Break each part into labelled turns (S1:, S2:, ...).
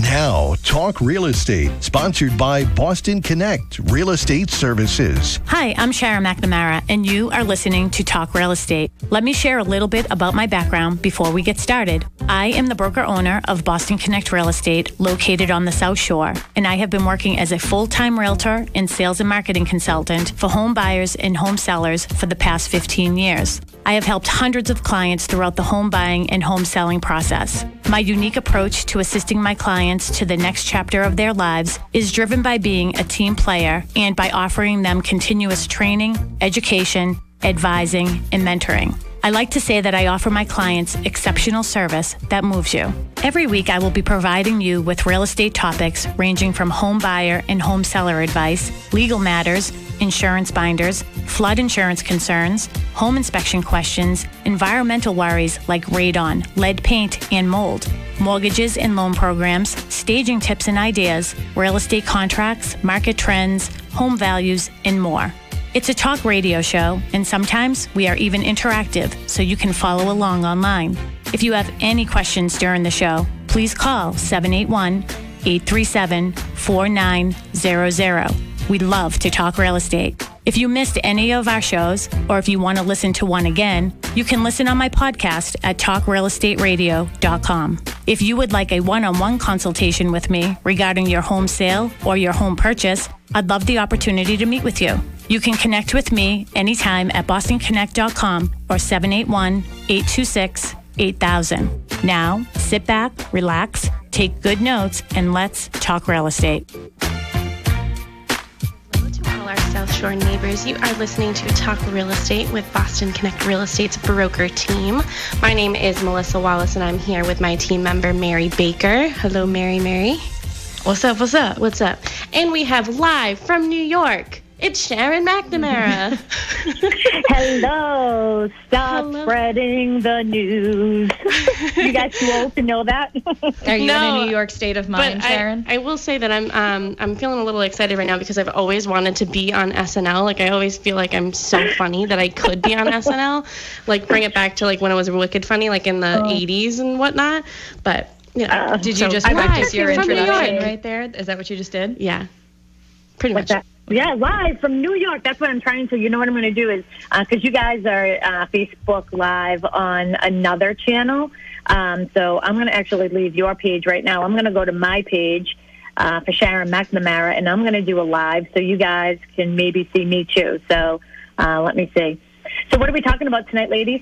S1: Now, Talk Real Estate, sponsored by Boston Connect Real Estate Services.
S2: Hi, I'm Sharon McNamara, and you are listening to Talk Real Estate. Let me share a little bit about my background before we get started. I am the broker-owner of Boston Connect Real Estate, located on the South Shore, and I have been working as a full-time realtor and sales and marketing consultant for home buyers and home sellers for the past 15 years. I have helped hundreds of clients throughout the home buying and home selling process. My unique approach to assisting my clients to the next chapter of their lives is driven by being a team player and by offering them continuous training, education, advising, and mentoring. I like to say that I offer my clients exceptional service that moves you. Every week, I will be providing you with real estate topics ranging from home buyer and home seller advice, legal matters, insurance binders, flood insurance concerns, home inspection questions, environmental worries like radon, lead paint, and mold, mortgages and loan programs, staging tips and ideas, real estate contracts, market trends, home values, and more. It's a talk radio show, and sometimes we are even interactive, so you can follow along online. If you have any questions during the show, please call 781-837-4900. We'd love to talk real estate. If you missed any of our shows, or if you want to listen to one again, you can listen on my podcast at talkrealestateradio.com. If you would like a one-on-one consultation with me regarding your home sale or your home purchase, I'd love the opportunity to meet with you. You can connect with me anytime at bostonconnect.com or 781-826-8000. Now, sit back, relax, take good notes, and let's talk real estate.
S3: Our South Shore neighbors, you are listening to Talk Real Estate with Boston Connect Real Estate's broker team. My name is Melissa Wallace, and I'm here with my team member, Mary Baker. Hello, Mary.
S4: What's up?
S3: What's up? And we have live from New York, it's Sharon McNamara.
S5: Hello. Stop spreading the news. You guys too old to know that?
S4: Are you in a New York state of mind, Sharon?
S3: I will say that I'm feeling a little excited right now because I've always wanted to be on SNL. Like, I always feel like I'm so funny that I could be on SNL. Like, bring it back to, like, when it was wicked funny, like, in the 80s and whatnot. But, you know.
S4: Did you just practice your introduction right there? Is that what you just did?
S3: Yeah. Pretty much.
S5: Yeah, live from New York. That's what I'm trying to. You know what I'm going to do is, because you guys are Facebook Live on another channel, so I'm going to actually leave your page right now. I'm going to go to my page for Sharon McNamara, and I'm going to do a live so you guys can maybe see me too. So let me see. So what are we talking about tonight, ladies?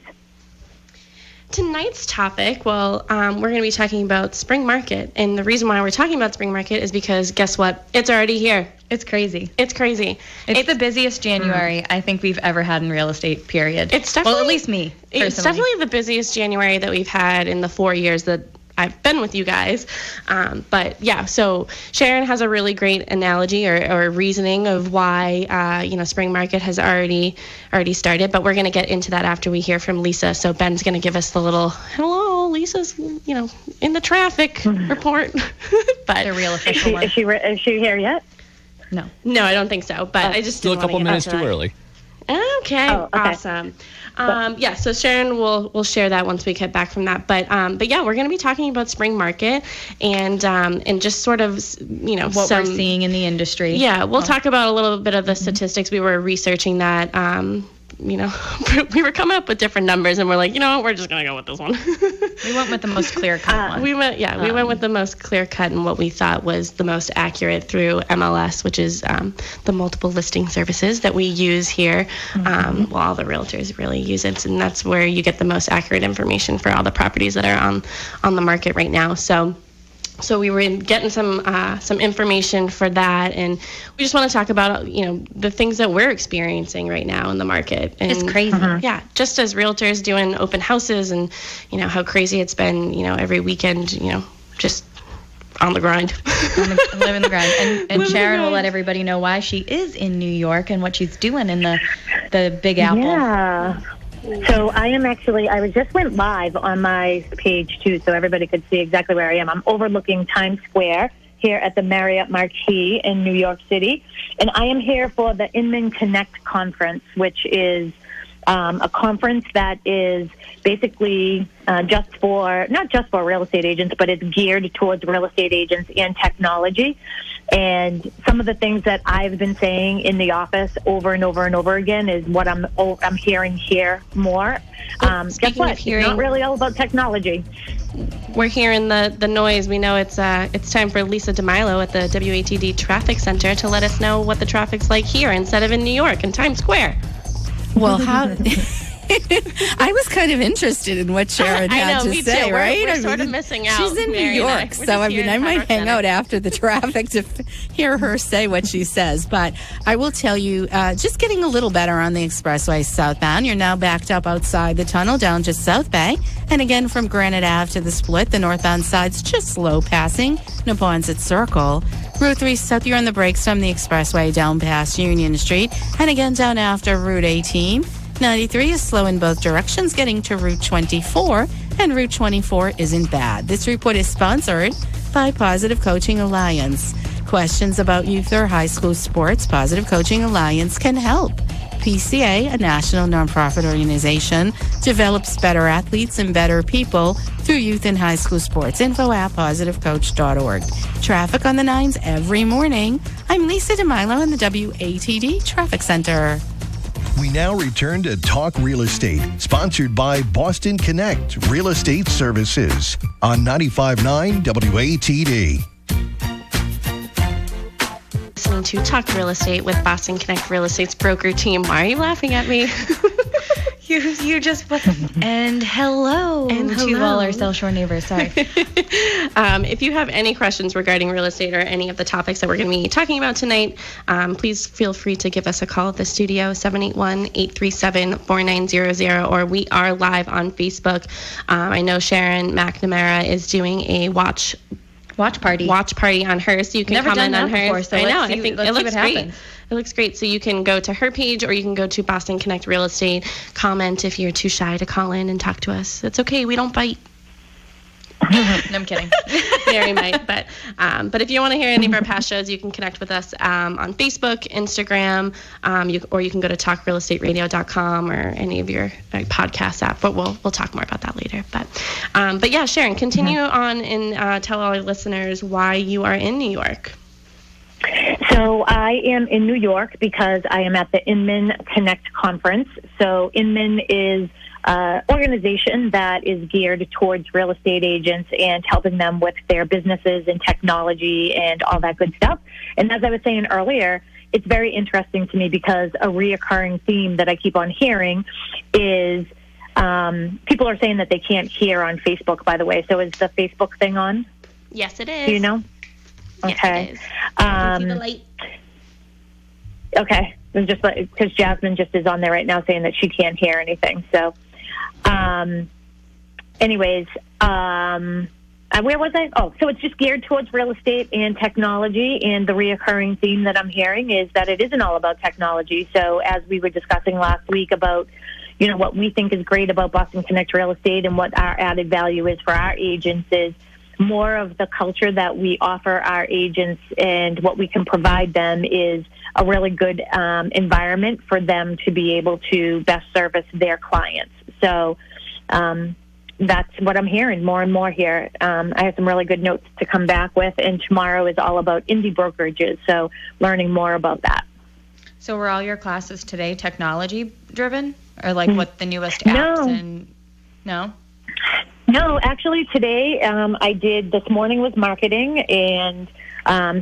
S3: Tonight's topic, we're going to be talking about spring market. And the reason why we're talking about spring market is because, guess what? It's already here.
S4: It's crazy.
S3: It's
S4: the busiest January I think we've ever had in real estate, period.
S3: It's definitely,
S4: well, at least me, personally.
S3: It's definitely the busiest January that we've had in the 4 years that I've been with you guys. But yeah, so Sharon has a really great analogy or reasoning of why, spring market has already started. But we're going to get into that after we hear from Lisa. So Ben's going to give us the little, hello, Lisa's, in the traffic report. But
S4: the real official one.
S5: Is she here yet?
S3: No, I don't think so. But I just
S6: still a couple minutes too early.
S3: Okay. Awesome. So Sharon will share that once we get back from that. But yeah, we're going to be talking about spring market and just sort of,
S4: what we're seeing in the industry.
S3: Yeah, we'll talk about a little bit of the statistics. We were researching that. We were coming up with different numbers, and we're like, we're just going to go with this one.
S4: We went with the most clear-cut one.
S3: We went with the most clear-cut and what we thought was the most accurate through MLS, which is the multiple listing services that we use here. All the realtors really use it, and that's where you get the most accurate information for all the properties that are on the market right now. So we were getting some information for that, and we just want to talk about the things that we're experiencing right now in the market. And,
S4: it's crazy.
S3: Yeah, just as realtors doing open houses, and how crazy it's been. Every weekend, just on the grind.
S4: Living the grind. And Sharon will let everybody know why she is in New York and what she's doing in the Big Apple.
S5: Yeah. So I just went live on my page too, so everybody could see exactly where I am. I'm overlooking Times Square here at the Marriott Marquis in New York City, and I am here for the Inman Connect conference, which is a conference that is basically not just for real estate agents, but it's geared towards real estate agents and technology. And some of the things that I've been saying in the office over and over and over again is what I'm hearing here more. Guess what? It's not really all about technology.
S3: We're hearing the noise. We know it's time for Lisa DeMilo at the WATD Traffic Center to let us know what the traffic's like here instead of in New York in Times Square.
S6: Well, I was kind of interested in what Sharon had to say,
S3: too.
S6: Right?
S3: We're sort of missing out.
S6: She's in New York, so I might hang out after the traffic to hear her say what she says. But I will tell you, just getting a little better on the expressway southbound. You're now backed up outside the tunnel down to South Bay. And again, from Granite Ave to the Split, the northbound side's just slow passing Neponset Circle. Route 3 South, you're on the brakes from the expressway down past Union Street. And again, down after Route 18. 93 is slow in both directions getting to Route 24, and Route 24 isn't bad. This report is sponsored by Positive Coaching Alliance. Questions about youth or high school sports? Positive Coaching Alliance can help. PCA, a national nonprofit organization, develops better athletes and better people through youth and high school sports. Info at positivecoach.org. Traffic on the 9s every morning. I'm Lisa DeMilo in the WATD Traffic Center.
S1: We now return to Talk Real Estate, sponsored by Boston Connect Real Estate Services on 95.9 WATD.
S3: Listening to Talk Real Estate with Boston Connect Real Estate's broker team. Why are you laughing at me?
S4: You just and hello to all our South Shore neighbors. Sorry.
S3: If you have any questions regarding real estate or any of the topics that we're going to be talking about tonight, please feel free to give us a call at the studio, 781-837-4900, or we are live on Facebook. I know Sharon McNamara is doing a watch party on hers, so you can comment on hers.
S4: Before, so I know. I think it looks great.
S3: It looks great. So you can go to her page, or you can go to Boston Connect Real Estate. Comment if you're too shy to call in and talk to us. It's okay. We don't bite.
S4: No, I'm kidding.
S3: Very might. But if you want to hear any of our past shows, you can connect with us on Facebook, Instagram, or you can go to talkrealestateradio.com or any of your podcast app. But we'll talk more about that later. But yeah, Sharon, continue on and tell all our listeners why you are in New York.
S5: So I am in New York because I am at the Inman Connect conference. So Inman is an organization that is geared towards real estate agents and helping them with their businesses and technology and all that good stuff. And as I was saying earlier, it's very interesting to me because a reoccurring theme that I keep on hearing is people are saying that they can't hear on Facebook, by the way. So is the Facebook thing on?
S3: Yes, it is.
S5: Do you know? Okay.
S3: Yes, I can see the light.
S5: Okay. Just because Jasmine just is on there right now saying that she can't hear anything. So, anyways, where was I? Oh, so it's just geared towards real estate and technology. And the reoccurring theme that I'm hearing is that it isn't all about technology. So as we were discussing last week about, what we think is great about Boston Connect Real Estate and what our added value is for our agents is more of the culture that we offer our agents, and what we can provide them is a really good environment for them to be able to best service their clients. So that's what I'm hearing more and more here. I have some really good notes to come back with, and tomorrow is all about indie brokerages, so learning more about that.
S4: So were all your classes today technology driven, or like what the newest apps? No?
S5: No, actually today I did, this morning was marketing, and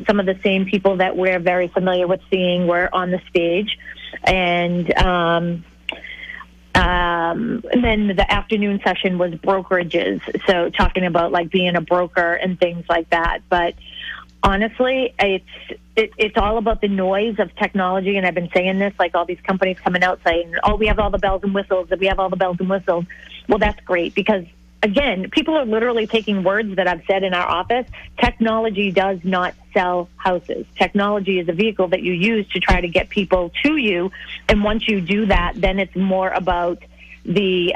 S5: some of the same people that we're very familiar with seeing were on the stage. And then the afternoon session was brokerages, so talking about like being a broker and things like that. But honestly, it's all about the noise of technology, and I've been saying this, like all these companies coming out saying, oh, we have all the bells and whistles, we have all the bells and whistles. Well, that's great, because again, people are literally taking words that I've said in our office. Technology does not sell houses. Technology is a vehicle that you use to try to get people to you. And once you do that, then it's more about the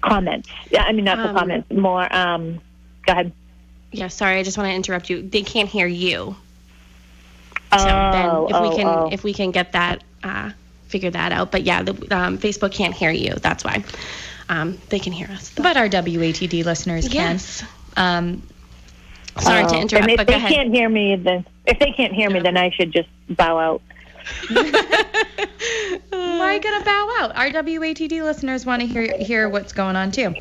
S5: comments. I mean, not the comments, more, go ahead.
S3: Yeah, sorry, I just want to interrupt you. They can't hear you. So Ben, if we can get that figure that out. But yeah, Facebook can't hear you. That's why. They can hear us,
S4: but our WATD listeners can.
S3: Yes. Sorry to interrupt,
S5: if
S3: but
S5: they
S3: go ahead.
S5: can't hear me, then then I should just bow out.
S4: Why gonna bow out? Our WATD listeners want to hear what's going on too.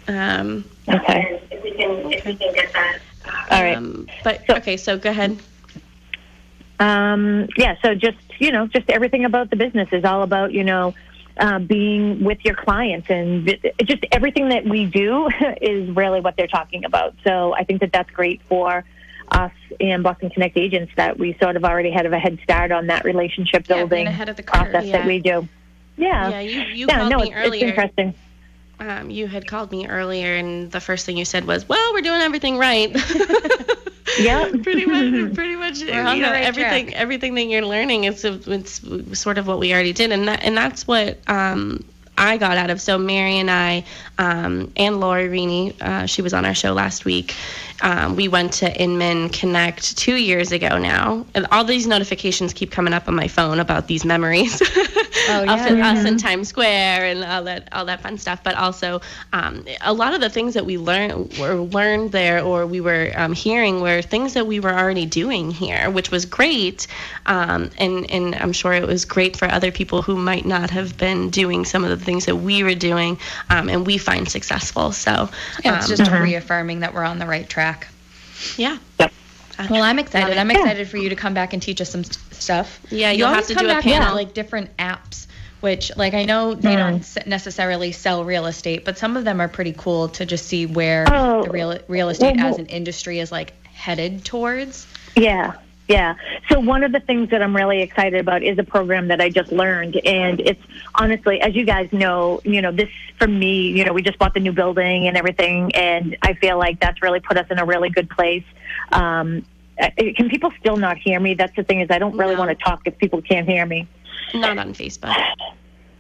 S5: Okay. All right.
S3: Okay, so go ahead.
S5: So just everything about the business is all about, being with your clients, and just everything that we do is really what they're talking about. So I think that that's great for us and Boston Connect agents, that we sort of already had a head start on that relationship building
S4: ahead of the curve.
S5: process that we do. Yeah.
S3: You called me earlier.
S5: It's interesting.
S3: You had called me earlier, and the first thing you said was, "Well, we're doing everything right."
S5: Yeah,
S3: pretty much.
S4: We're on the right
S3: everything,
S4: track.
S3: everything that you're learning it's sort of what we already did, and that's what I got out of. So Mary and I, and Lori Rini, she was on our show last week. We went to Inman Connect 2 years ago now, and all these notifications keep coming up on my phone about these memories of us in Times Square and all that fun stuff. But also, a lot of the things that we learned there, or we were hearing, were things that we were already doing here, which was great. And I'm sure it was great for other people who might not have been doing some of the things that we were doing, and we find successful. So
S4: it's just reaffirming that we're on the right track.
S3: Yeah.
S4: Well, I'm excited. I'm excited for you to come back and teach us some stuff.
S3: Yeah,
S4: you
S3: you'll
S4: always
S3: have to
S4: come
S3: do a
S4: back
S3: panel.
S4: with, like, different apps, which, like, I know they don't necessarily sell real estate, but some of them are pretty cool to just see where the real estate as an industry is, like, headed towards.
S5: Yeah. So one of the things that I'm really excited about is a program that I just learned, and it's honestly, as you guys know, this for me, we just bought the new building and everything, and I feel like that's really put us in a really good place. Can people still not hear me? That's the thing, is I don't really want to talk if people can't hear me.
S3: Not on Facebook.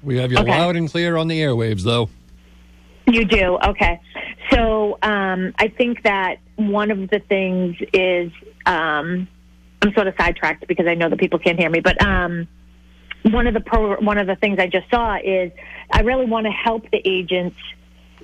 S7: We have you loud and clear on the airwaves, though.
S5: You do? Okay. So I think that one of the things is, I'm sort of sidetracked because I know that people can't hear me, but one of the things I just saw is I really want to help the agents,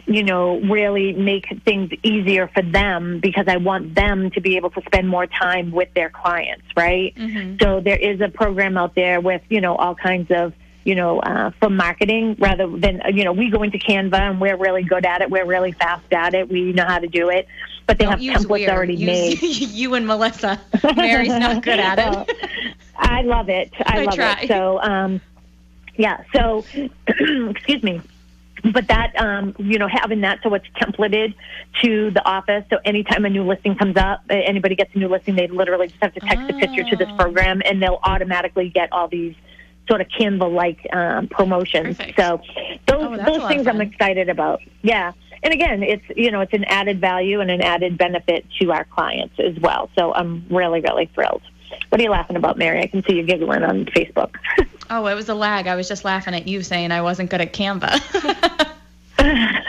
S5: really make things easier for them, because I want them to be able to spend more time with their clients, right? Mm-hmm. So there is a program out there with, all kinds of, for marketing, rather than, we go into Canva and we're really good at it. We're really fast at it. We know how to do it. But they have templates already made.
S4: You and Melissa. Mary's not good at it.
S5: I love it. I love
S4: try.
S5: it. So, So, excuse me. But that, having that so it's templated to the office. So anytime a new listing comes up, anybody gets a new listing, they literally just have to text a picture to this program, and they'll automatically get all these sort of Canva-like promotions.
S3: Perfect.
S5: So those things I'm excited about. Yeah. And again, it's, it's an added value and an added benefit to our clients as well. So I'm really, really thrilled. What are you laughing about, Mary? I can see you giggling on Facebook.
S4: Oh, it was a lag. I was just laughing at you saying I wasn't good at Canva. I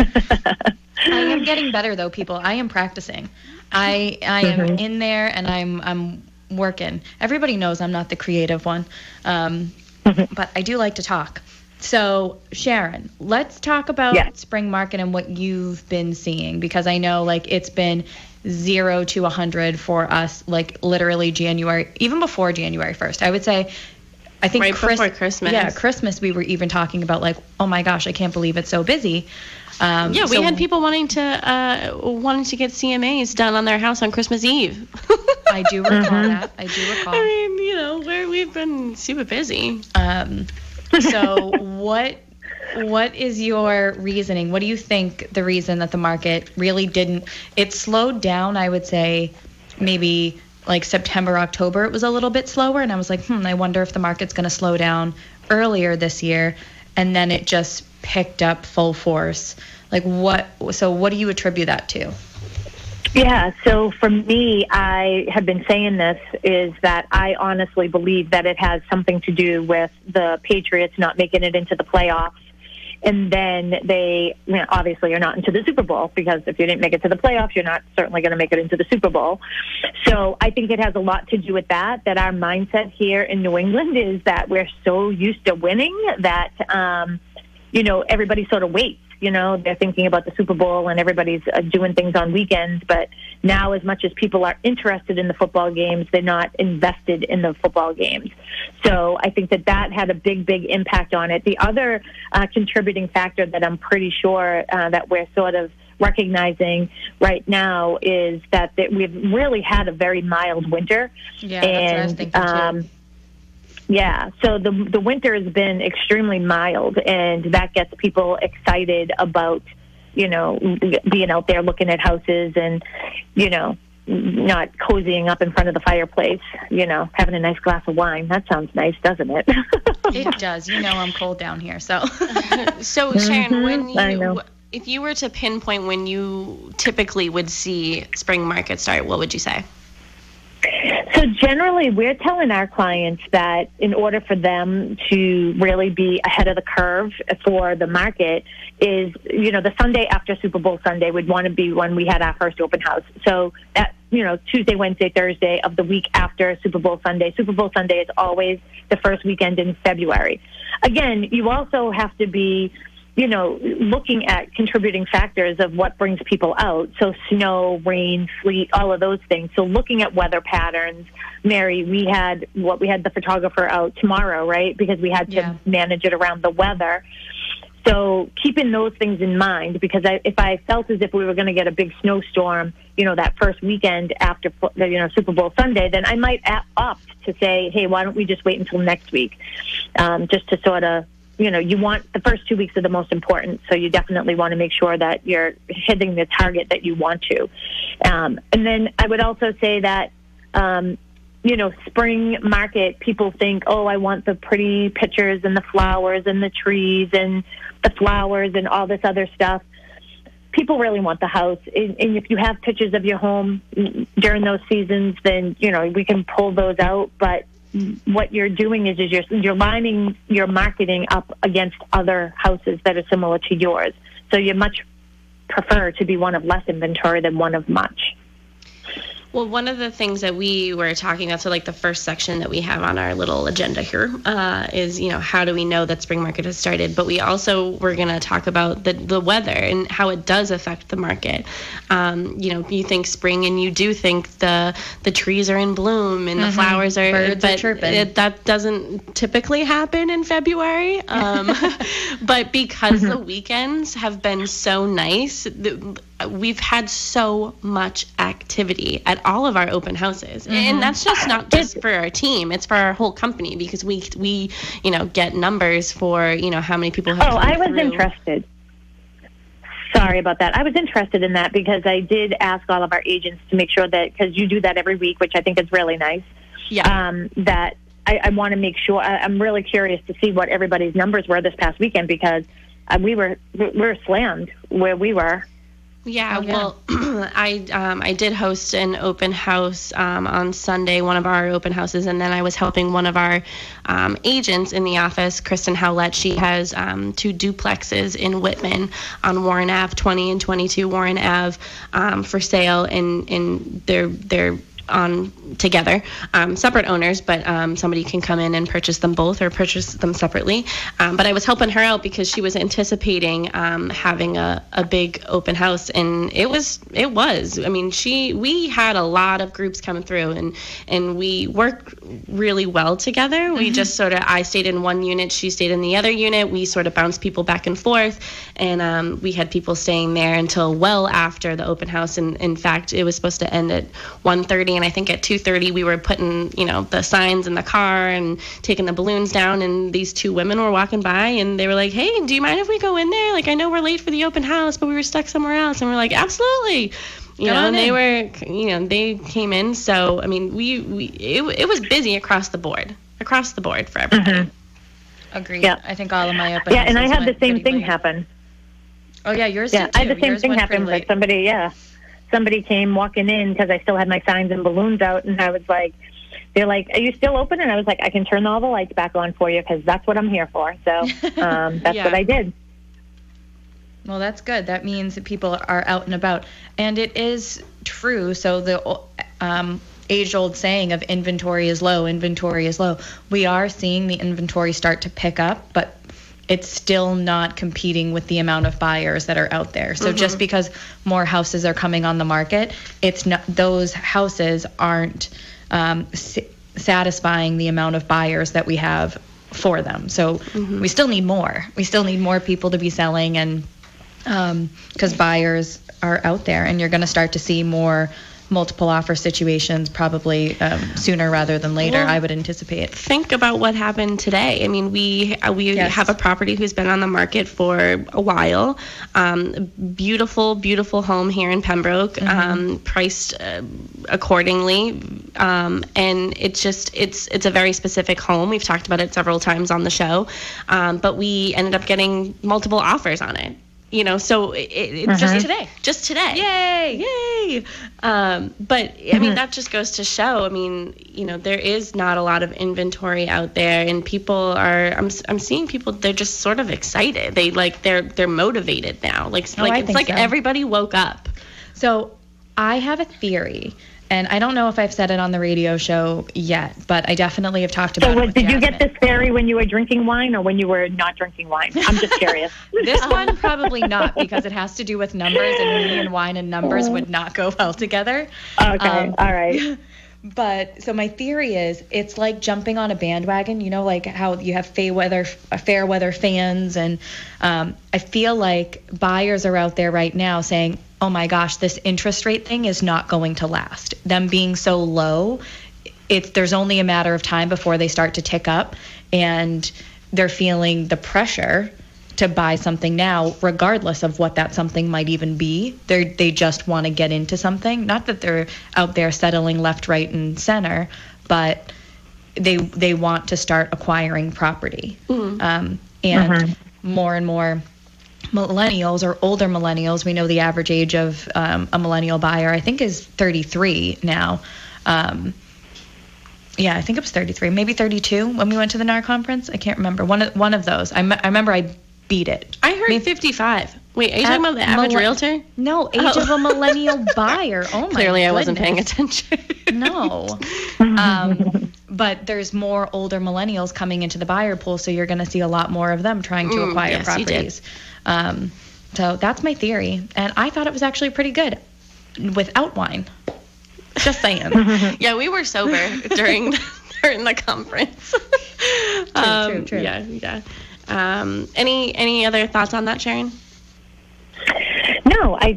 S4: am getting better, though, people. I am practicing. I am in there, and I'm working. Everybody knows I'm not the creative one, but I do like to talk. So, Sharon, let's talk about Spring Market and what you've been seeing, because I know, like, it's been 0 to 100 for us, like, literally January, even before January 1st. I would say, I think
S3: before Christmas.
S4: Yeah, Christmas, we were even talking about, like, oh my gosh, I can't believe it's so busy.
S3: We had people wanting to get CMAs done on their house on Christmas Eve.
S4: I do recall that. I do recall.
S3: I mean, we've been super busy.
S4: So what is your reasoning? What do you think the reason that the market really it slowed down? I would say maybe like September, October, it was a little bit slower. And I was like, I wonder if the market's going to slow down earlier this year. And then it just picked up full force. Like what do you attribute that to?
S5: Yeah, so for me, I have been saying this, is that I honestly believe that it has something to do with the Patriots not making it into the playoffs And then they obviously are not into the Super Bowl, because if you didn't make it to the playoffs, you're not certainly going to make it into the Super Bowl. So I think it has a lot to do with that our mindset here in New England is that we're so used to winning that, everybody sort of waits. They're thinking about the Super Bowl and everybody's doing things on weekends. But now, as much as people are interested in the football games, they're not invested in the football games. So I think that had a big, big impact on it. The other contributing factor that I'm pretty sure that we're sort of recognizing right now is that we've really had a very mild winter.
S4: Yeah, that's what I was thinking too.
S5: Yeah, so the winter has been extremely mild, and that gets people excited about, being out there looking at houses and, not cozying up in front of the fireplace, having a nice glass of wine. That sounds nice, doesn't it?
S4: It does. I'm cold down here, so.
S3: So, Sharon, if you were to pinpoint when you typically would see spring market start, what would you say?
S5: So generally, we're telling our clients that in order for them to really be ahead of the curve for the market is, the Sunday after Super Bowl Sunday would want to be when we had our first open house. So that, Tuesday, Wednesday, Thursday of the week after Super Bowl Sunday. Super Bowl Sunday is always the first weekend in February. Again, you also have to be looking at contributing factors of what brings people out. So snow, rain, sleet, all of those things. So looking at weather patterns. Mary, we had the photographer out tomorrow, right? Because we had to manage it around the weather. So keeping those things in mind, because if I felt as if we were going to get a big snowstorm, that first weekend after, Super Bowl Sunday, then I might opt to say, hey, why don't we just wait until next week, just to sort of, you want the first 2 weeks are the most important, so you definitely want to make sure that you're hitting the target that you want to. And then I would also say that, spring market, people think, oh, I want the pretty pictures and the flowers and the trees and the flowers and all this other stuff. People really want the house. And if you have pictures of your home during those seasons, then, we can pull those out. But what you're doing is you're lining your marketing up against other houses that are similar to yours. So you much prefer to be one of less inventory than one of much.
S3: Well, one of the things that we were talking about, so like the first section that we have on our little agenda here is, how do we know that spring market has started? But we also were going to talk about the weather and how it does affect the market. You think spring and you do think the trees are in bloom and the flowers are,
S4: birds are chirping.
S3: That doesn't typically happen in February. But because the weekends have been so nice, we've had so much activity at all of our open houses. And that's just not just for our team, it's for our whole company, because we get numbers for, how many people have come
S5: I was
S3: through.
S5: Interested. Sorry about that. I was interested in that because I did ask all of our agents to make sure that, because you do that every week, which I think is really nice, that I want to make sure, I'm really curious to see what everybody's numbers were this past weekend, because we were slammed where we were.
S3: Yeah, well, I did host an open house on Sunday, one of our open houses, and then I was helping one of our agents in the office, Kristen Howlett. She has 2 duplexes in Whitman on Warren Ave, 20 and 22 Warren Ave, for sale, and they're on together, separate owners, but somebody can come in and purchase them both or purchase them separately. But I was helping her out because she was anticipating having a big open house, and it was. I mean, we had a lot of groups coming through, and we worked really well together. We just sort of, I stayed in one unit, she stayed in the other unit. We sort of bounced people back and forth, and we had people staying there until well after the open house. And in fact, it was supposed to end at 1:30. And I think at 2:30 we were putting, the signs in the car and taking the balloons down, and these 2 women were walking by and they were like, hey, do you mind if we go in there? Like, I know we're late for the open house, but we were stuck somewhere else. And we're like, absolutely. And they were, they came in. So, I mean, it was busy across the board for everybody.
S4: Agreed.
S5: Yeah.
S4: I think all of my open houses
S5: and I had the same thing
S4: late.
S5: happen.
S4: Oh, yeah, yours did too.
S5: I had the same thing happen, but somebody came walking in because I still had my signs and balloons out, and I was like, they're like, are you still open? And I was like, I can turn all the lights back on for you because that's what I'm here for. So that's what I did.
S4: Well, that's good. That means that people are out and about. And it is true. So the age-old saying of inventory is low, inventory is low. We are seeing the inventory start to pick up, but it's still not competing with the amount of buyers that are out there. So just because more houses are coming on the market, it's not, those houses aren't satisfying the amount of buyers that we have for them. So we still need more. We still need more people to be selling, and because buyers are out there, and you're going to start to see more multiple offer situations probably sooner rather than later, I would anticipate.
S3: Think about what happened today. I mean, we have a property who's been on the market for a while. Beautiful home here in Pembroke, priced accordingly. And it's a very specific home. We've talked about it several times on the show. But we ended up getting multiple offers on it. You know, so it's just today. Yay! But I mean, that just goes to show. I mean, you know, there is not a lot of inventory out there, and people are. I'm seeing people. They're just sort of excited. They're motivated now. It's like everybody woke up.
S4: So I have a theory. And I don't know if I've said it on the radio show yet, but I definitely have talked about it. So
S5: did you get this theory when you were drinking wine or when you were not drinking wine? I'm just curious.
S4: This one probably not, because it has to do with numbers, and me and wine and numbers would not go well together.
S5: Okay, all right.
S4: But so my theory is it's like jumping on a bandwagon, you know, like how you have fair weather fans. And I feel like buyers are out there right now saying, oh my gosh, this interest rate thing is not going to last. Them being so low, there's only a matter of time before they start to tick up, and they're feeling the pressure to buy something now, regardless of what that something might even be. They just want to get into something. Not that they're out there settling left, right, and center, but they want to start acquiring property. And more and more millennials or older millennials, we know the average age of a millennial buyer, I think, is 33 now. Yeah, I think it was 33, maybe 32 when we went to the NAR conference. I can't remember. One of those. I remember I beat it.
S3: I heard 55. Wait, are you talking about the average realtor?
S4: No, age of a millennial buyer. Oh my
S3: Clearly I
S4: goodness.
S3: wasn't paying attention.
S4: No. But there's more older millennials coming into the buyer pool, so you're going to see a lot more of them trying to acquire properties. So that's my theory, and I thought it was actually pretty good without wine. Just saying.
S3: Yeah, we were sober during the conference.
S4: True.
S3: Yeah. Any other thoughts on that, Sharon?
S5: No, I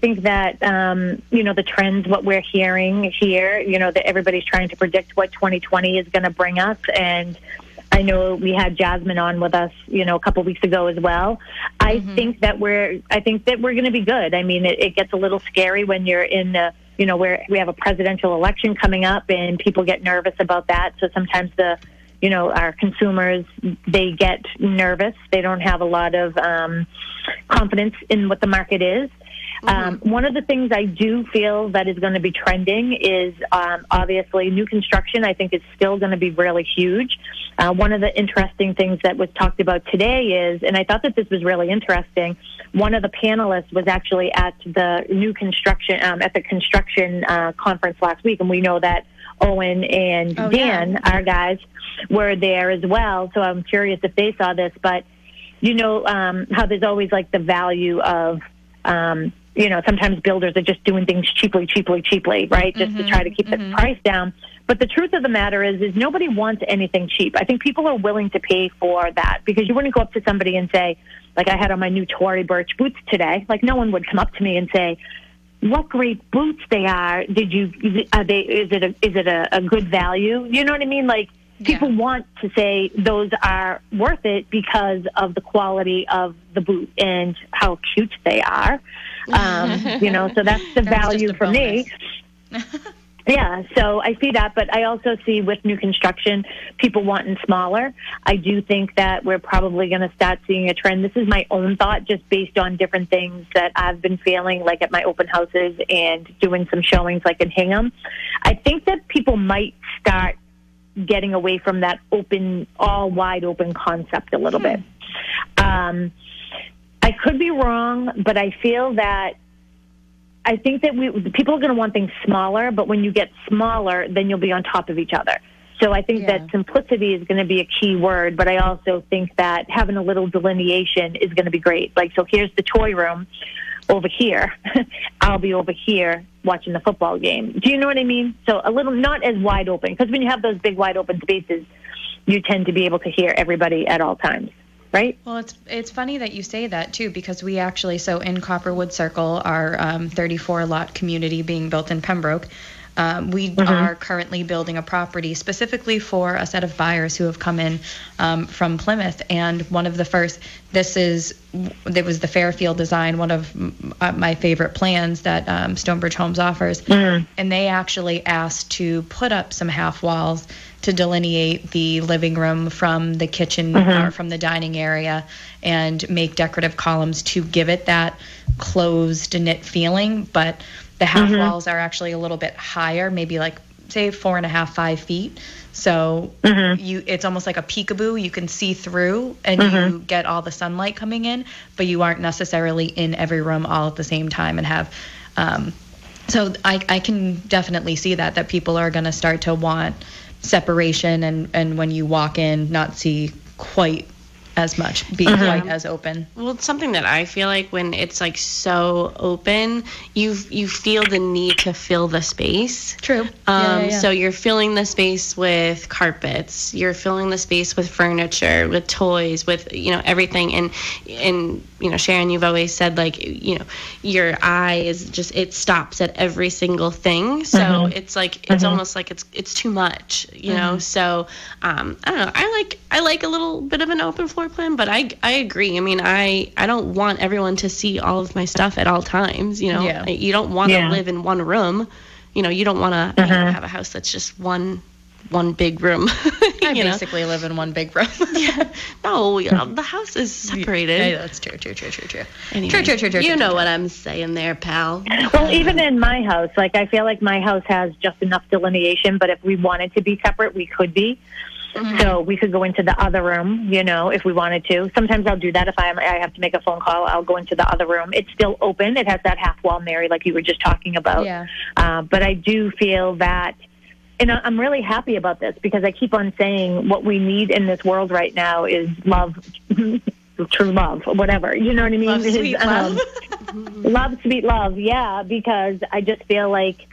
S5: think that, the trends, what we're hearing here, that everybody's trying to predict what 2020 is going to bring us. And I know we had Jasmine on with us, a couple weeks ago as well. I think that we're going to be good. I mean, it gets a little scary when you're in where we have a presidential election coming up and people get nervous about that. So sometimes our consumers, they get nervous. They don't have a lot of confidence in what the market is. One of the things I do feel that is going to be trending is obviously new construction. I think is still going to be really huge. One of the interesting things that was talked about today is, and I thought that this was really interesting, one of the panelists was actually at the new construction, at the construction conference last week, and we know that Owen and Dan, our guys, were there as well. So I'm curious if they saw this, but how there's always like the value of, sometimes builders are just doing things cheaply, right? Just to try to keep the price down. But the truth of the matter is nobody wants anything cheap. I think people are willing to pay for that, because you wouldn't go up to somebody and say, like I had on my new Tory Birch boots today, like no one would come up to me and say, what great boots they are. Is it a good value? You know what I mean? Like people want to say those are worth it because of the quality of the boot and how cute they are. So that's the value for me. Yeah, so I see that, but I also see with new construction, people wanting smaller. I do think that we're probably going to start seeing a trend. This is my own thought, just based on different things that I've been feeling, like at my open houses and doing some showings like in Hingham. I think that people might start getting away from that open, all wide open concept a little bit. I could be wrong, but I feel that I think that people are going to want things smaller, but when you get smaller, then you'll be on top of each other. So I think that simplicity is going to be a key word, but I also think that having a little delineation is going to be great. Like, so here's the toy room over here. I'll be over here watching the football game. Do you know what I mean? So a little, not as wide open, because when you have those big wide open spaces, you tend to be able to hear everybody at all times. Right?
S4: Well, it's funny that you say that, too, because we actually, so in Copperwood Circle, our 34-lot community being built in Pembroke, we are currently building a property specifically for a set of buyers who have come in from Plymouth. And one of the first, there was the Fairfield design, one of my favorite plans that Stonebridge Homes offers. And they actually asked to put up some half walls to delineate the living room from the kitchen or from the dining area and make decorative columns to give it that closed knit feeling. But the half walls are actually a little bit higher, maybe like, say, 4.5, 5 feet. So it's almost like a peekaboo. You can see through and you get all the sunlight coming in, but you aren't necessarily in every room all at the same time and have so I can definitely see that people are going to start to want separation and when you walk in, not see quite as much, be quite as open.
S3: Well, it's something that I feel like when it's like so open, you feel the need to fill the space.
S4: True.
S3: So you're filling the space with carpets, you're filling the space with furniture, with toys, with, everything. And Sharon, you've always said, like, your eye is just, it stops at every single thing. So it's like, it's almost like it's too much, So I don't know. I like a little bit of an open floor plan, but I agree. I mean, I don't want everyone to see all of my stuff at all times. You don't want to live in one room. You don't want to have a house that's just one big room.
S4: I basically live in one big room.
S3: No, the house is separated.
S4: Yeah, that's true.
S3: Anyway, true. You know what I'm saying there, pal.
S5: Well, even in my house, like, I feel like my house has just enough delineation, but if we wanted to be separate, we could be. So we could go into the other room, if we wanted to. Sometimes I'll do that if I have to make a phone call. I'll go into the other room. It's still open. It has that half wall, Mary, like you were just talking about. Yeah. But I do feel that, and I'm really happy about this because I keep on saying what we need in this world right now is love, true love, whatever. You know what I mean?
S4: Love, sweet love.
S5: Love, sweet love, yeah, because I just feel like,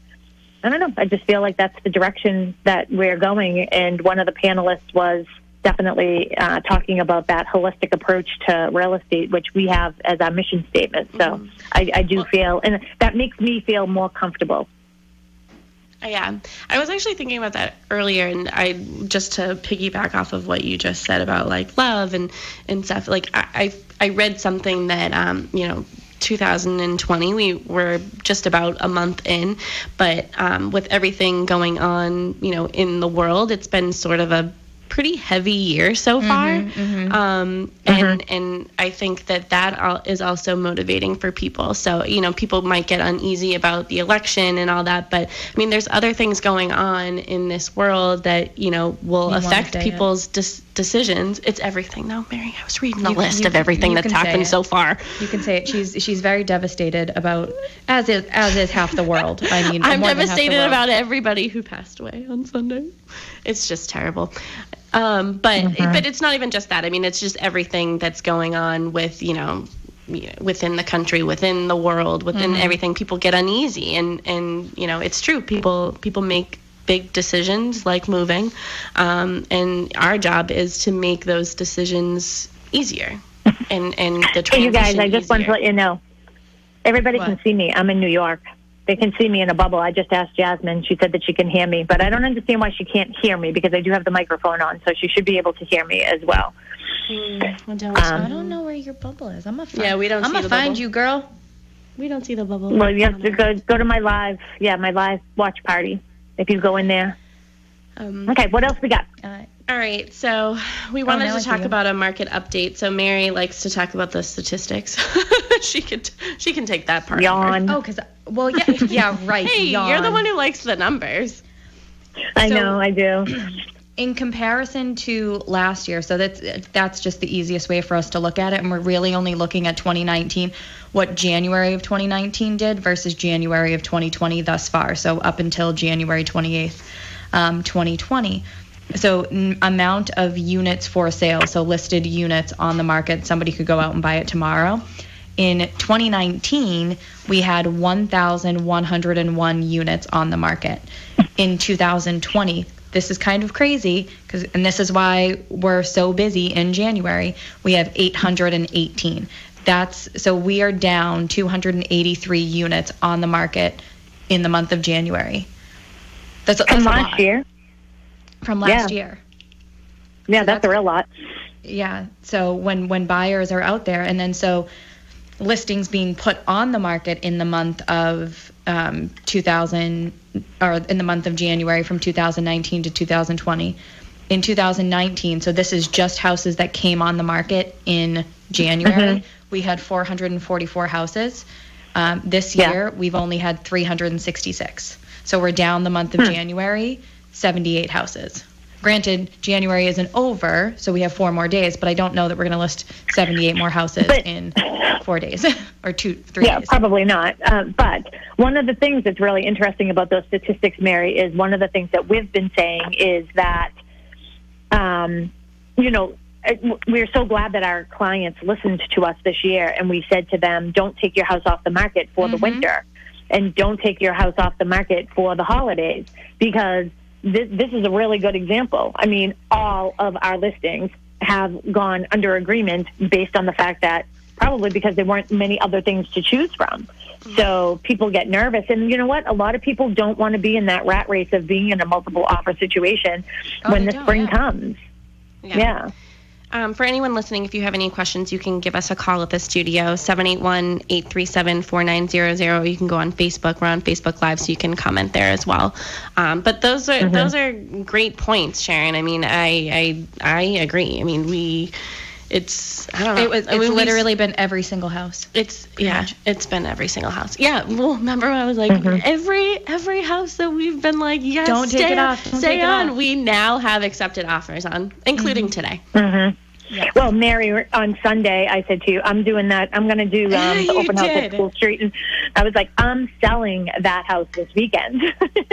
S5: I don't know. I just feel like that's the direction that we're going. And one of the panelists was definitely talking about that holistic approach to real estate, which we have as our mission statement. So I do feel, and that makes me feel more comfortable.
S3: Yeah, I was actually thinking about that earlier, and I just to piggyback off of what you just said about like love and stuff. Like I read something that 2020, we were just about a month in, but with everything going on, in the world, it's been sort of a pretty heavy year so far. And I think that is also motivating for people. So, people might get uneasy about the election and all that, but I mean, there's other things going on in this world that, will affect people's decisions. It's everything though, Mary. I was reading the list of everything that's happened so far.
S4: You can say it. She's very devastated about, as is half the world. I mean,
S3: I'm devastated about everybody who passed away on Sunday. It's just terrible. But it's not even just that. I mean, it's just everything that's going on with, within the country, within the world, within everything. People get uneasy, and it's true. People make big decisions like moving, and our job is to make those decisions easier and the transition.
S5: Hey, you guys, I just want to let you know, everybody can see me. I'm in New York. They can see me in a bubble. I just asked Jasmine. She said that she can hear me, but I don't understand why she can't hear me because I do have the microphone on, so she should be able to hear me as well.
S4: I don't know where your bubble is. I'm gonna find you, girl.
S3: We don't see the bubble.
S5: Well, you have to go to my live watch party if you go in there. Okay, what else we got?
S3: All right, so we wanted to talk about a market update. So Mary likes to talk about the statistics. she can take that part.
S5: Yawn.
S4: Oh, right.
S3: Hey,
S4: yawn.
S3: You're the one who likes the numbers.
S5: I know, I do.
S4: in comparison to last year, so that's just the easiest way for us to look at it, and we're really only looking at 2019, what January of 2019 did versus January of 2020 thus far, so up until January 28th, 2020. So amount of units for sale, so listed units on the market, somebody could go out and buy it tomorrow. In 2019, we had 1,101 units on the market. In 2020, this is kind of crazy, and this is why we're so busy in January, we have 818. So we are down 283 units on the market in the month of January. That's
S5: from last year?
S4: From last year.
S5: Yeah, so that's a real lot.
S4: Yeah, so when buyers are out there, and then so listings being put on the market in the month of in the month of January from 2019 to 2020. In 2019, so this is just houses that came on the market in January, we had 444 houses. This year, we've only had 366. So we're down the month of January, 78 houses. Granted, January isn't over, so we have 4 more days, but I don't know that we're going to list 78 more houses in 4 days or 3 days.
S5: Yeah, probably not. But one of the things that's really interesting about those statistics, Mary, is one of the things that we've been saying is that, we're so glad that our clients listened to us this year, and we said to them, don't take your house off the market for the winter, and don't take your house off the market for the holidays, because this is a really good example. I mean, all of our listings have gone under agreement based on the fact that probably because there weren't many other things to choose from. So people get nervous. And you know what? A lot of people don't want to be in that rat race of being in a multiple offer situation when the spring comes. Yeah.
S3: For anyone listening, if you have any questions, you can give us a call at the studio, 781-837-4900. You can go on Facebook. We're on Facebook Live, so you can comment there as well. But those are great points, Sharon. I mean, I agree. I mean, it's
S4: literally been every single house.
S3: It's been every single house. Yeah, well, remember I was like, every house that we've been like, yes,
S4: don't take it off.
S3: Stay on. We now have accepted offers on, including today.
S5: Yeah. Well, Mary, on Sunday, I said to you, I'm doing that. I'm going to do the open house at School Street. And I was like, I'm selling that house this weekend.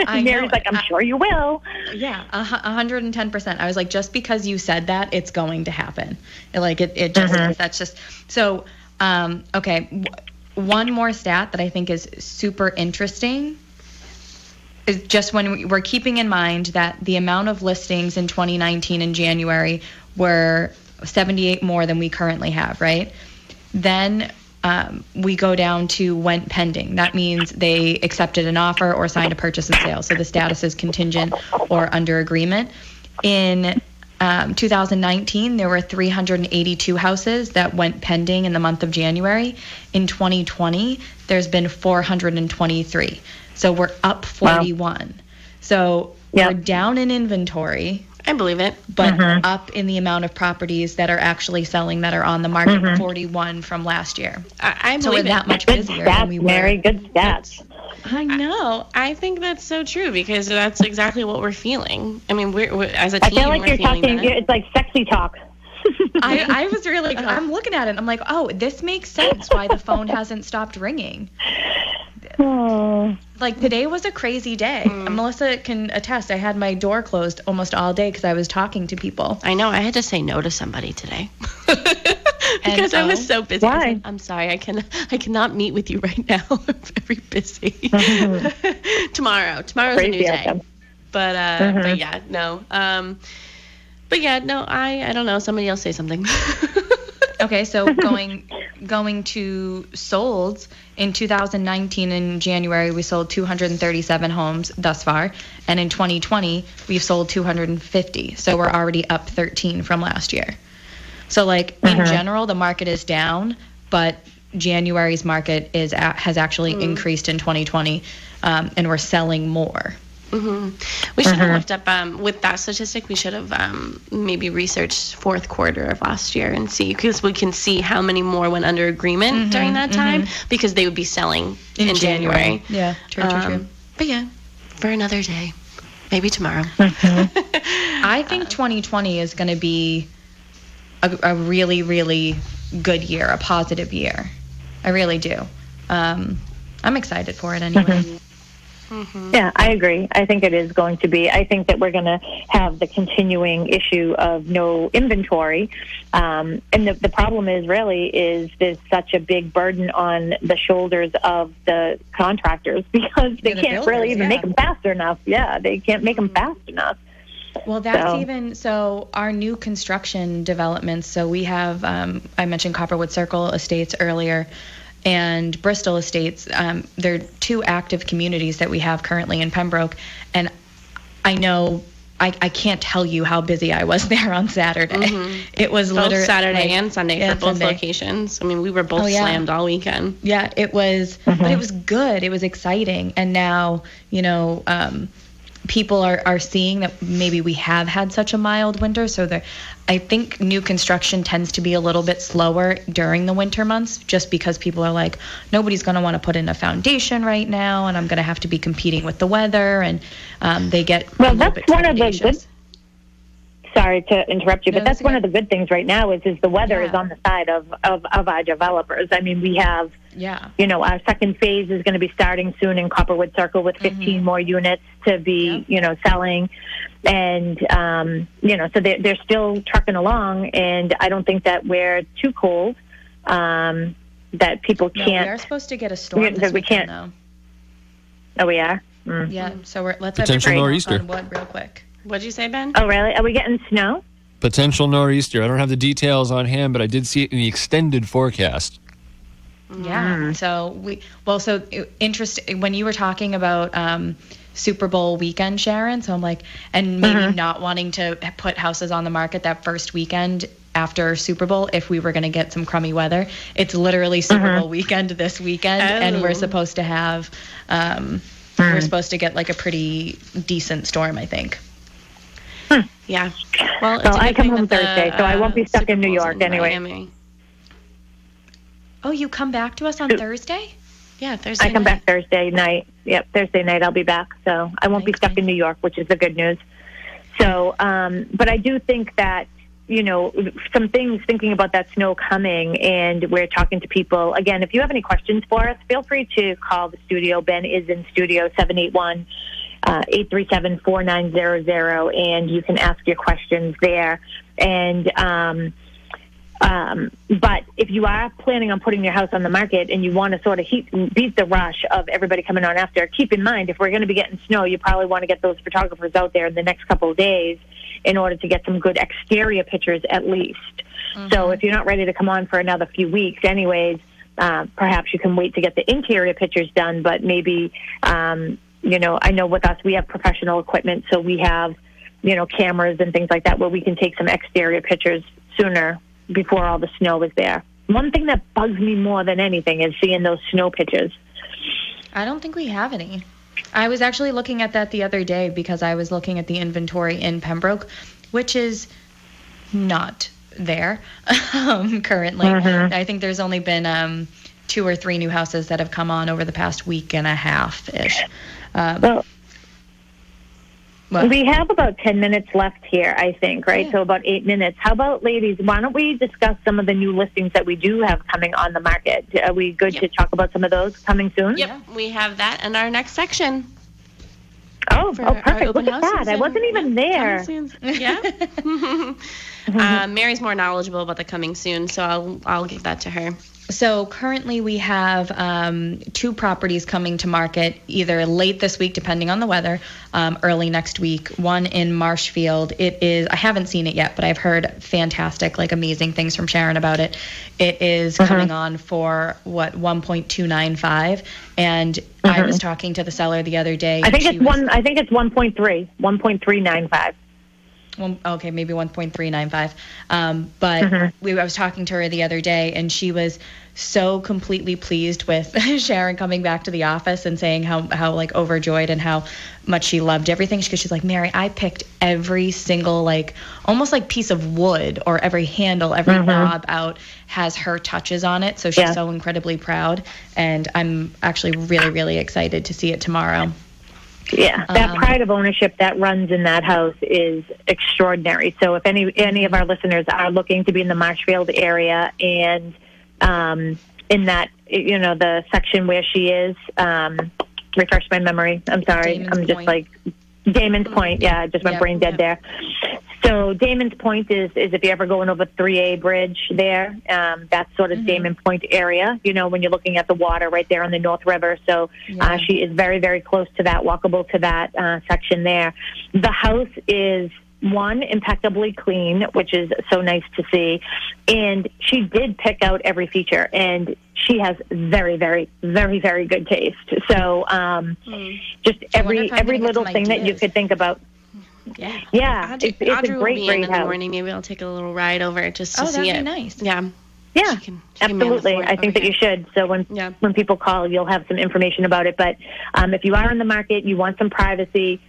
S5: Mary's like, I'm sure you will.
S4: Yeah, 110%. I was like, just because you said that, it's going to happen. Like, it just is. That's just, so, okay. One more stat that I think is super interesting is just when we're keeping in mind that the amount of listings in 2019 in January were 78 more than we currently have, right? Then we go down to went pending. That means they accepted an offer or signed a purchase and sale. So the status is contingent or under agreement. In 2019, there were 382 houses that went pending in the month of January. In 2020, there's been 423. So we're up 41. Wow. So we're down in inventory.
S3: I believe it.
S4: But up in the amount of properties that are actually selling that are on the market, 41 from last year.
S3: I believe
S4: so we're that much busier than we were.
S5: Mary, good stats.
S3: I know. I think that's so true because that's exactly what we're feeling. I mean, we're as a team,
S5: I feel like you're talking, it's like sexy talk.
S4: I was really, I'm looking at it and I'm like, oh, this makes sense why the phone hasn't stopped ringing. Like, today was a crazy day. Melissa can attest. I had my door closed almost all day because I was talking to people.
S3: I know. I had to say no to somebody today because I was so busy.
S5: Why?
S3: I'm sorry. I cannot meet with you right now. I'm very busy. Tomorrow's crazy a new day. But yeah, no. But yeah, no. I don't know. Somebody else say something.
S4: Okay, so going to solds, in 2019 in January, we sold 237 homes thus far, and in 2020, we've sold 250, so we're already up 13 from last year. So, like, in general, the market is down, but January's market has actually increased in 2020, and we're selling more.
S3: We should have looked up, with that statistic, we should have maybe researched fourth quarter of last year and see, because we can see how many more went under agreement during that time, because they would be selling in January.
S4: Yeah, true.
S3: But yeah, for another day, maybe tomorrow.
S4: I think 2020 is going to be a really, really good year, a positive year. I really do. I'm excited for it anyway.
S5: Yeah, I agree. I think it is going to be. I think that we're going to have the continuing issue of no inventory. And the problem is there's such a big burden on the shoulders of the contractors because they can't really even make them fast enough. Yeah, they can't make them fast enough.
S4: Well, that's so our new construction developments. So we have, I mentioned Copperwood Circle Estates earlier, and Bristol Estates. They're two active communities that we have currently in Pembroke. And I know I can't tell you how busy I was there on Saturday. It was literally
S3: Saturday and Sunday for both locations. I mean, we were both slammed all weekend.
S4: Yeah, it was, but it was good. It was exciting. And now, people are seeing that maybe we have had such a mild winter. So I think new construction tends to be a little bit slower during the winter months just because people are like, nobody's going to want to put in a foundation right now, and I'm going to have to be competing with the weather, and they get a little bit trepidatious.
S5: Sorry to interrupt you, but that's one of the good things right now is the weather is on the side of our developers. I mean, we have, our second phase is going to be starting soon in Copperwood Circle with 15 more units to be, selling. And, so they're still trucking along. And I don't think that we're too cold, that people can't.
S4: We are supposed to get a storm this weekend, though.
S5: Oh, we are?
S4: Yeah, so let's
S7: potential nor'easter
S4: on wood real quick.
S3: What'd you say, Ben?
S5: Oh, really? Are we getting snow?
S7: Potential nor'easter. I don't have the details on hand, but I did see it in the extended forecast.
S4: Yeah. So interesting when you were talking about Super Bowl weekend, Sharon. So I'm like, and maybe not wanting to put houses on the market that first weekend after Super Bowl if we were going to get some crummy weather. It's literally Super Bowl weekend this weekend, and we're supposed to have we're supposed to get like a pretty decent storm, I think.
S3: Yeah. Well,
S5: I come home Thursday, so I won't be stuck in New York anyway.
S3: Miami.
S4: Oh, you come back to us on Thursday?
S3: Yeah, Thursday
S5: I come back Thursday night. Yep, Thursday night I'll be back, so I won't be stuck in New York, which is the good news. So, but I do think that, some things thinking about that snow coming, and we're talking to people. Again, if you have any questions for us, feel free to call the studio. Ben is in studio, 781-837-4900, and you can ask your questions there. And but if you are planning on putting your house on the market and you want to sort of beat the rush of everybody coming on after, keep in mind, if we're going to be getting snow, you probably want to get those photographers out there in the next couple of days in order to get some good exterior pictures at least. So if you're not ready to come on for another few weeks anyways, perhaps you can wait to get the interior pictures done, but maybe, I know with us, we have professional equipment, so we have, cameras and things like that where we can take some exterior pictures sooner before all the snow is there. One thing that bugs me more than anything is seeing those snow pictures.
S4: I don't think we have any. I was actually looking at that the other day because I was looking at the inventory in Pembroke, which is not there currently. I think there's only been 2 or 3 new houses that have come on over the past week and a half-ish.
S5: We have about 10 minutes left here, I think, right?
S4: Yeah.
S5: So about 8 minutes. How about, ladies, why don't we discuss some of the new listings that we do have coming on the market? Are we good to talk about some of those coming soon?
S3: Yep, we have that in our next section.
S5: Oh, perfect. Look at that. I wasn't even there.
S3: Yeah. Mary's more knowledgeable about the coming soon, so I'll give that to her.
S4: So currently we have 2 properties coming to market either late this week, depending on the weather, early next week. One in Marshfield. I haven't seen it yet, but I've heard fantastic, amazing things from Sharon about it. It is coming on for 1.295, and I was talking to the seller the other day.
S5: I think it's 1.395.
S4: Okay, maybe 1.395. But I was talking to her the other day, and she was so completely pleased with Sharon coming back to the office and saying how overjoyed and how much she loved everything. Because she's like, Mary, I picked every single almost piece of wood, or every handle, every knob out has her touches on it. So she's so incredibly proud, and I'm actually really, really excited to see it tomorrow.
S5: Yeah, that pride of ownership that runs in that house is extraordinary. So if any of our listeners are looking to be in the Marshfield area and in that, the section where she is, refresh my memory. I'm sorry.
S4: Damon's
S5: just
S4: Point.
S5: like Damon's Point. Yeah, I just went brain dead there. So Damon's Point is if you're ever going over 3A Bridge there, that's sort of Damon Point area, when you're looking at the water right there on the North River. So she is very, very close to that, walkable to that section there. The house is, one, impeccably clean, which is so nice to see. And she did pick out every feature, and she has very, very, very, very good taste. So just every little thing that you could think about. Yeah, it's a great
S3: in the
S5: house.
S3: morning. Maybe I'll take a little ride over just to see
S4: that'd
S3: it.
S4: be nice.
S3: Yeah.
S5: Yeah,
S3: She can man the
S5: absolutely.
S3: fort
S5: I think that you should. So when people call, you'll have some information about it. But if you are in the market, you want some privacy,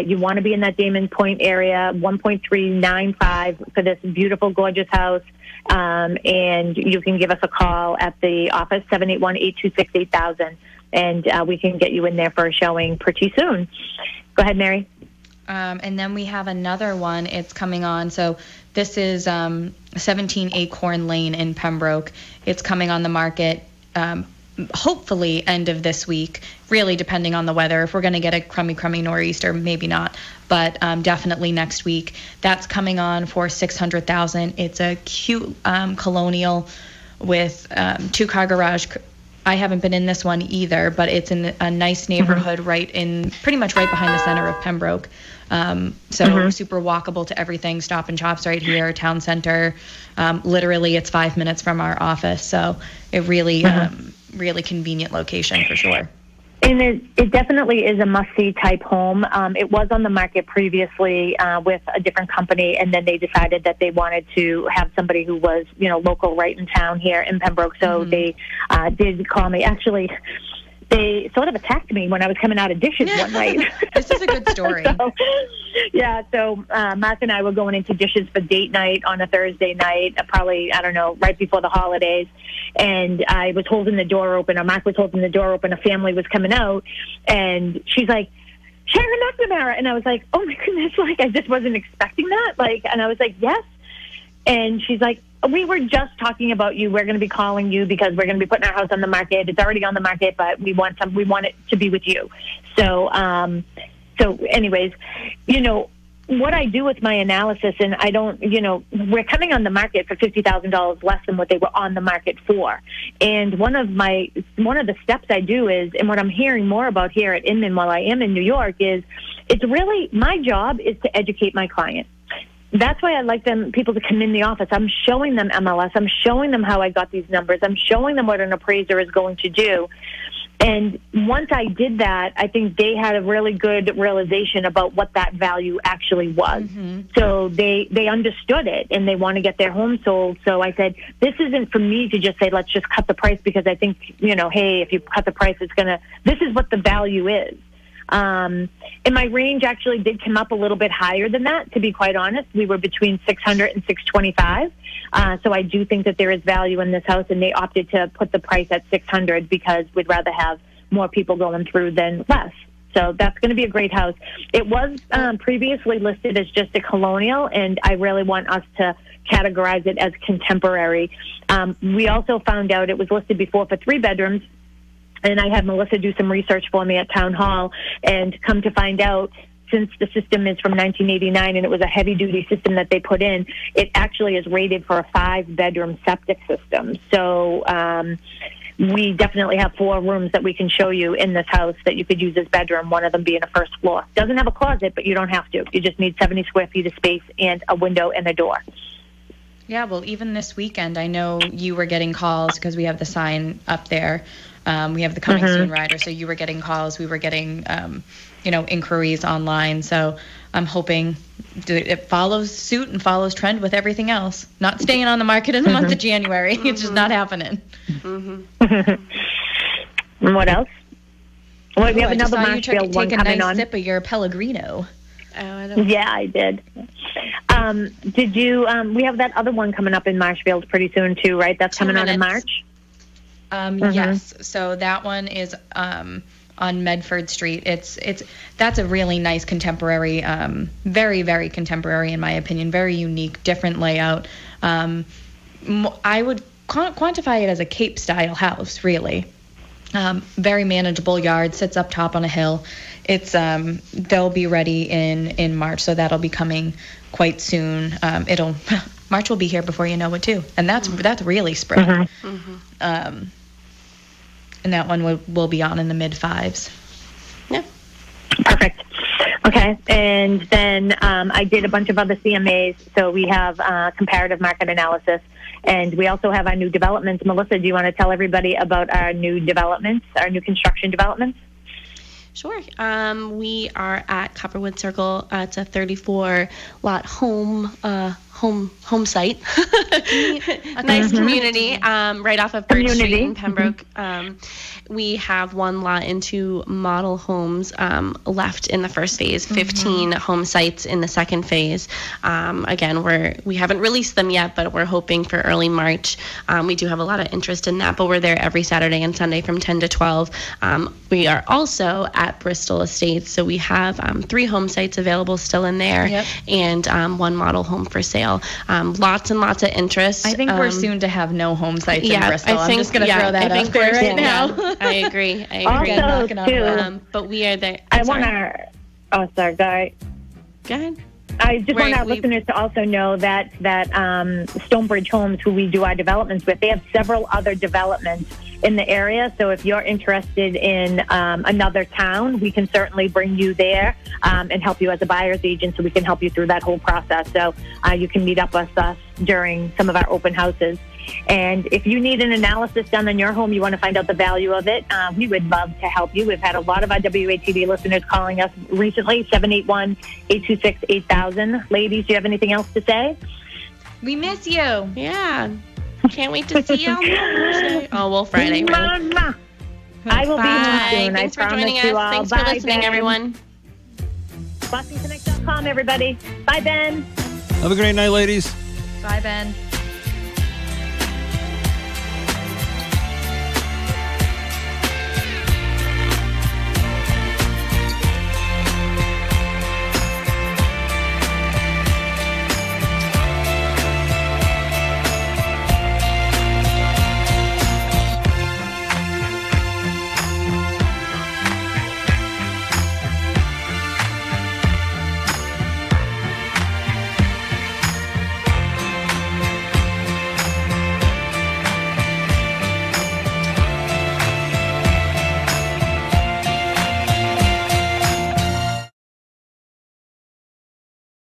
S5: you want to be in that Damon Point area, 1.395 for this beautiful, gorgeous house. And you can give us a call at the office, 781-826-8000, and we can get you in there for a showing pretty soon. Go ahead, Mary.
S4: And then we have another one. It's coming on. So this is 17 Acorn Lane in Pembroke. It's coming on the market hopefully end of this week, really depending on the weather. If we're going to get a crummy nor'easter, maybe not. But definitely next week. That's coming on for $600,000. It's a cute colonial with 2-car garage. I haven't been in this one either, but it's in a nice neighborhood pretty much right behind the center of Pembroke. Super walkable to everything. Stop and Shop's right here, town center. Literally, it's 5 minutes from our office. So it really, really convenient location for sure.
S5: And it definitely is a must-see type home. It was on the market previously with a different company, and then they decided that they wanted to have somebody who was, local right in town here in Pembroke. So they did call me. Actually, they sort of attacked me when I was coming out of dishes one night.
S4: This is a good story.
S5: So Mark and I were going into dishes for date night on a Thursday night, probably, right before the holidays. And I was holding the door open, or Mark was holding the door open. A family was coming out, and she's like, Sharon McNamara. And I was like, oh, my goodness, I just wasn't expecting that. And I was like, yes. And she's like, we were just talking about you. We're going to be calling you because we're going to be putting our house on the market. It's already on the market, but we want it to be with you. So, anyways, what I do with my analysis, and I don't, we're coming on the market for $50,000 less than what they were on the market for. And one of the steps I do is, and what I'm hearing more about here at Inman while I am in New York is, it's really, my job is to educate my client. That's why I like people to come in the office. I'm showing them MLS. I'm showing them how I got these numbers. I'm showing them what an appraiser is going to do. And once I did that, I think they had a really good realization about what that value actually was. So they understood it, and they want to get their home sold. So I said, this isn't for me to just say, let's just cut the price, because I think, hey, if you cut the price, this is what the value is. And my range actually did come up a little bit higher than that, to be quite honest. We were between 600 and 625. So I do think that there is value in this house, and they opted to put the price at 600 because we'd rather have more people going through than less. So that's going to be a great house. It was previously listed as just a colonial, and I really want us to categorize it as contemporary. We also found out it was listed before for 3 bedrooms. And I had Melissa do some research for me at Town Hall, and come to find out, since the system is from 1989 and it was a heavy-duty system that they put in, it actually is rated for a 5-bedroom septic system. So we definitely have 4 rooms that we can show you in this house that you could use as bedroom, one of them being a first floor. Doesn't have a closet, but you don't have to. You just need 70 square feet of space and a window and a door.
S4: Yeah, well, even this weekend, I know you were getting calls because we have the sign up there. We have the coming soon rider, so you were getting calls. We were getting, inquiries online. So I'm hoping it follows suit and follows trend with everything else. Not staying on the market in the month of January. It's just not happening.
S5: And what else? Well, we have another Marshfield one coming on.
S4: Take a nice sip of your Pellegrino.
S5: Yeah, I did. Did you? We have that other one coming up in Marshfield pretty soon too, right? That's coming out in March.
S4: Yes. So that one is Medford Street. That's a really nice contemporary, very, very contemporary in my opinion, very unique, different layout. I would quantify it as a Cape style house, really. Very manageable yard, sits up top on a hill. They'll be ready in March, so that'll be coming quite soon. March will be here before you know it too, and that's really spring. And that one will be on in the mid-5s.
S3: Yeah.
S5: Perfect. Okay, and then I did a bunch of other CMAs. So we have comparative market analysis, and we also have our new developments. Melissa, do you want to tell everybody about our new developments, our new construction developments?
S3: Sure. We are at Copperwood Circle. It's a 34-lot home site. Nice community right off of Birch Street in Pembroke. We have 1 lot and 2 model homes left in the first phase, 15 home sites in the second phase. Again, we haven't released them yet, but we're hoping for early March. We do have a lot of interest in that, but we're there every Saturday and Sunday from 10 to 12. We are also at Bristol Estates, so we have 3 home sites available still in there, and 1 model home for sale. Lots and lots of interest.
S4: I think we're soon to have no home sites in Bristol. I'm just going to throw that out there right now.
S3: I agree.
S5: Also, too,
S3: but we are there.
S5: I want our... Oh, sorry. Go
S3: ahead.
S5: I just want our listeners to also know that Stonebridge Homes, who we do our developments with, they have several other developments in the area. So if you're interested in another town, we can certainly bring you there and help you as a buyer's agent, so we can help you through that whole process. So you can meet up with us during some of our open houses. And if you need an analysis done on your home, you want to find out the value of it, we would love to help you. We've had a lot of our WATD listeners calling us recently, 781-826-8000. Ladies, do you have anything else to say?
S4: We miss you.
S3: Yeah. Can't wait to see you on Thursday. Oh, well, Friday. Really.
S5: I will be home soon.
S3: Thanks for joining us. Thanks for listening, everyone.
S5: BostonConnect.com, everybody. Bye, Ben.
S7: Have a great night, ladies.
S4: Bye, Ben.